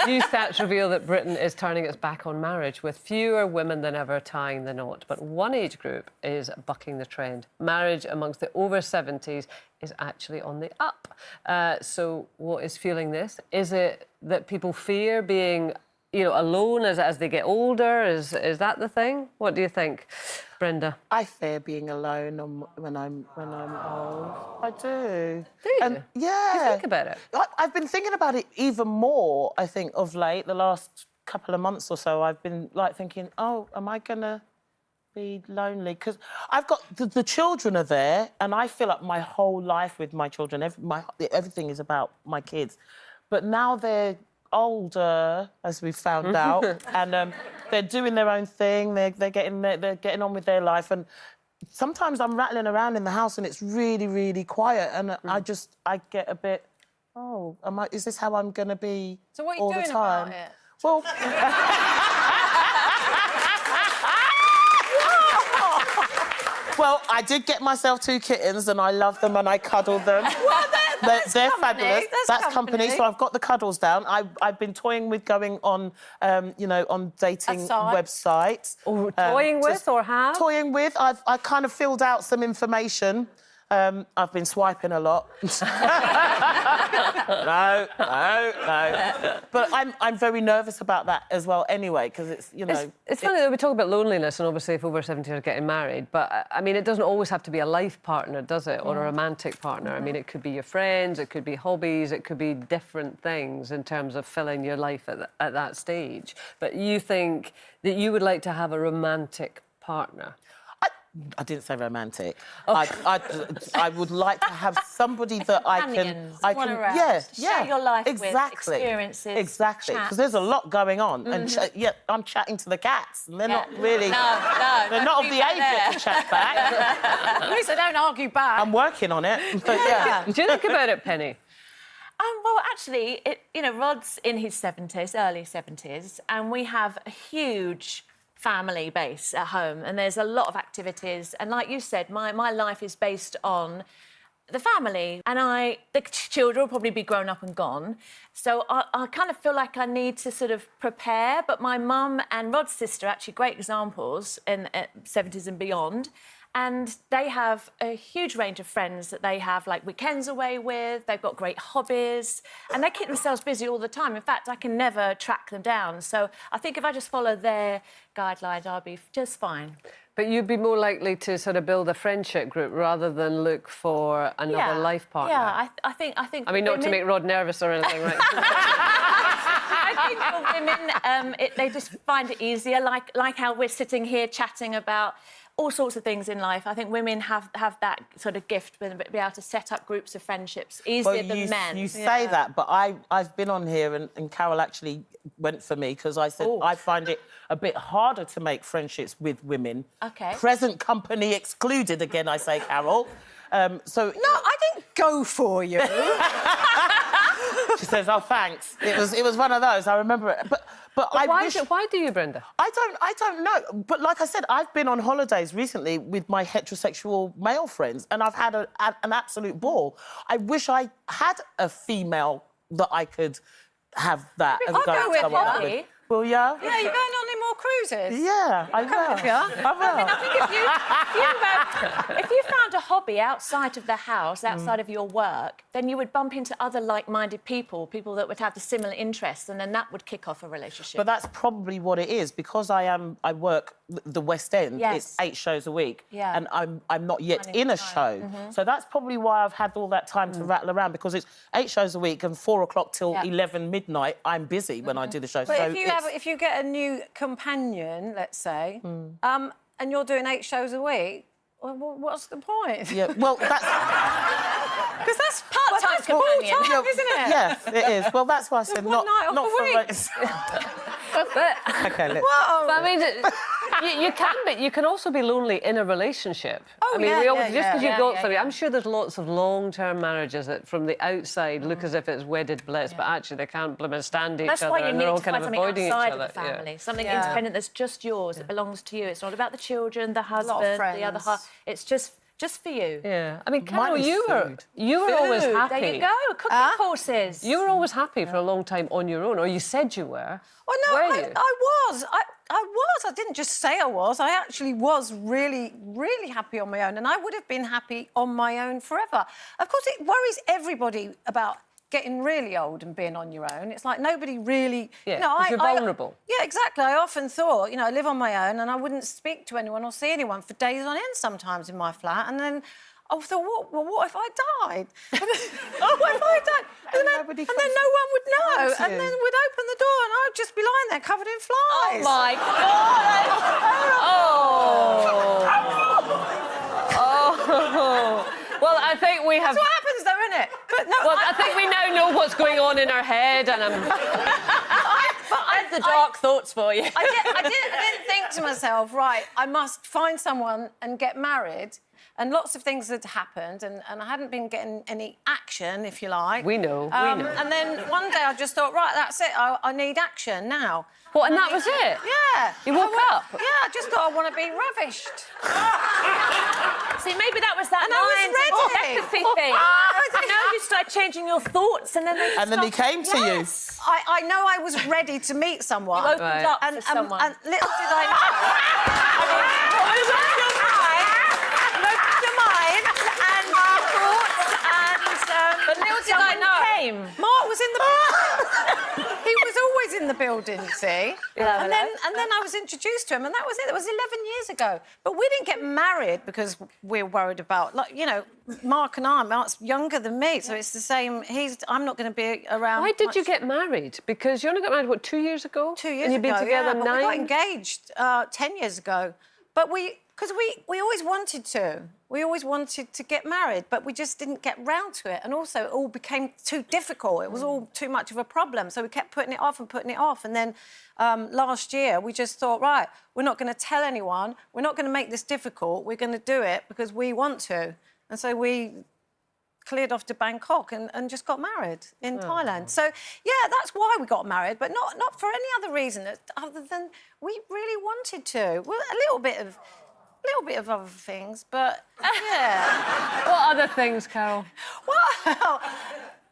New stats reveal that Britain is turning its back on marriage, with fewer women than ever tying the knot. But one age group is bucking the trend. Marriage amongst the over 70s is actually on the up. So what is fueling this? Is it that people fear being, alone as they get older? Is that the thing? What do you think, Brenda? I fear being alone when I'm old. I do. Do you? And, yeah. Do you think about it? I've been thinking about it even more, I think, of late, the last couple of months or so. I've been, thinking, oh, am I going to be lonely? Because I've got... The children are there, and I fill up my whole life with my children. Everything is about my kids. But now they're older, as we've found out, and they're doing their own thing. They're getting on with their life, and sometimes I'm rattling around in the house and it's really, really quiet, and I get a bit, oh, is this how I'm going to be So what are you all doing the time? about it? Well... Well, I did get myself 2 kittens and I love them and I cuddle them. Well, they're fabulous. That's company. So I've got the cuddles down. I've been toying with going on, on dating websites. Or toying with or have? Toying with. I kind of filled out some information. I've been swiping a lot. No. But I'm very nervous about that as well anyway, because it's, It's funny that we talk about loneliness, and obviously if over 70 are getting married, but, I mean, it doesn't always have to be a life partner, does it? Or a romantic partner. I mean, it could be your friends, it could be hobbies, it could be different things in terms of filling your life at that stage. But you think that you would like to have a romantic partner? I didn't say romantic. I would like to have somebody that I can... Share your life exactly. with, experiences, exactly, because there's a lot going on, and I'm chatting to the cats, and they're not really... No, they're not of the age yet to chat back. At least they don't argue back. I'm working on it, but yeah. Do you think about it, Penny? Well, actually, Rod's in his 70s, early 70s, and we have a huge family base at home, and there's a lot of activities, and like you said, my life is based on the family, and the children will probably be grown up and gone, so I kind of feel like I need to sort of prepare. But my mum and Rod's sister are actually great examples in 70s and beyond, and they have a huge range of friends that they have, like, weekends away with. They've got great hobbies, and they keep themselves busy all the time. In fact, I can never track them down. So I think if I just follow their guidelines, I'll be just fine. But you'd be more likely to sort of build a friendship group rather than look for another life partner. Yeah, I think. I mean, not to make Rod nervous or anything, right? I think for women, they just find it easier, like how we're sitting here chatting about all sorts of things in life. I think women have that sort of gift with be able to set up groups of friendships easier than men. You say that, but I've been on here and Carol actually went for me because I said I find it a bit harder to make friendships with women. OK. Present company excluded, again, I say, Carol. No, I didn't go for you. She says, oh, thanks. It was one of those, I remember it. But why do you, Brenda? I don't know. But like I said, I've been on holidays recently with my heterosexual male friends, and I've had an absolute ball. I wish I had a female that I could have that. I'll go with Holly. Will ya? Yeah, you're going on any more cruises? Yeah, I will. I will. I think if you found a hobby outside of the house, outside of your work, then you would bump into other like-minded people that would have the similar interests, and then that would kick off a relationship. But that's probably what it is, because I work the West End. Yes. It's 8 shows a week, yeah. and I'm not yet in a show. So that's probably why I've had all that time to rattle around, because it's 8 shows a week and 4 o'clock till 11 midnight. I'm busy when I do the show. But so if you get a new companion, let's say, and you're doing 8 shows a week, well, what's the point? Yeah, well, that's... Because that's part-time companion, isn't it? Yeah, it is. Well, that's why I said one night off a week. Okay, Whoa. But I mean, you can also be lonely in a relationship. Oh, I mean, just because you've got somebody. I'm sure there's lots of long-term marriages that, from the outside, look as if it's wedded bliss, but actually they can't stand each other, and they're all kind of avoiding each other. That's why you need to find something outside of the family, something independent that's just yours. It belongs to you. It's not about the children, the husband, the other half. It's just just for you. Yeah. I mean, Mine Carol, was you were always Food, happy. There you go, cooking courses. You were always happy for a long time on your own, or you said you were. Well, no, Were I you? was. I was. I didn't just say I was. I actually was really, really happy on my own, and I would have been happy on my own forever. Of course, it worries everybody about getting really old and being on your own. It's like nobody really... Yeah, you know, 'cause you're vulnerable. Yeah, exactly. I often thought, I live on my own and I wouldn't speak to anyone or see anyone for days on end sometimes in my flat, and then I thought, what if I died? What if I died? And then no one would know. comes to And you. then we'd open the door and I'd just be lying there covered in flies. Oh my God! Oh. Well, I think we have... That's what happens though, isn't it? But no, Well, I think we now know what's going on in our head, and The dark thoughts for you. I didn't think to myself, right, I must find someone and get married. And lots of things had happened, and I hadn't been getting any action, if you like. We know. And then one day I just thought, right, that's it. I need action now. What, and that was it? Yeah. You woke up? Yeah, I just thought I want to be ravished. See, maybe that was that And I was mind ready. telepathy thing. You know, you start changing your thoughts, and then they And then he start- came to you. Yes. I know I was ready to meet someone. You opened Right. up and, for someone. and little did I know. But little did I know. Mark was in the... he was always in the building, see? Yeah, and then I was introduced to him, and that was it. It was 11 years ago. But we didn't get married because we're worried about... Mark and Mark's younger than me, so it's the same... I'm not going to be around... Why did much. you get married? Because you only got married, what, 2 years ago? 2 years and you've been ago, together yeah, but 9? we got engaged 10 years ago. But because we always wanted to. We always wanted to get married, but we just didn't get round to it. And also, it all became too difficult. It was all too much of a problem. So we kept putting it off and putting it off. And then last year, we just thought, right, we're not going to tell anyone. We're not going to make this difficult. We're going to do it because we want to. And so we cleared off to Bangkok and just got married in Thailand. So, yeah, that's why we got married, but not for any other reason other than we really wanted to. Well, a little bit of other things, but yeah. What other things, Carol? Well,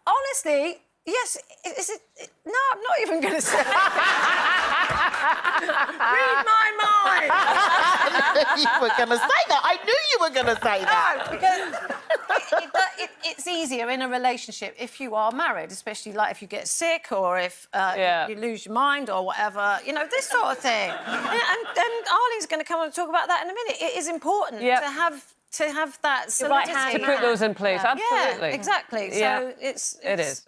honestly, yes. No, I'm not even going to say. Read my mind. You were going to say that. I knew you were going to say that. No, because it's easier in a relationship if you are married, especially like if you get sick or if you lose your mind or whatever, this sort of thing. And Arlene's going to come on and talk about that in a minute. It is important to have that solidity. right hand To put those in place, absolutely. Yeah, exactly. Yeah. So it's It is.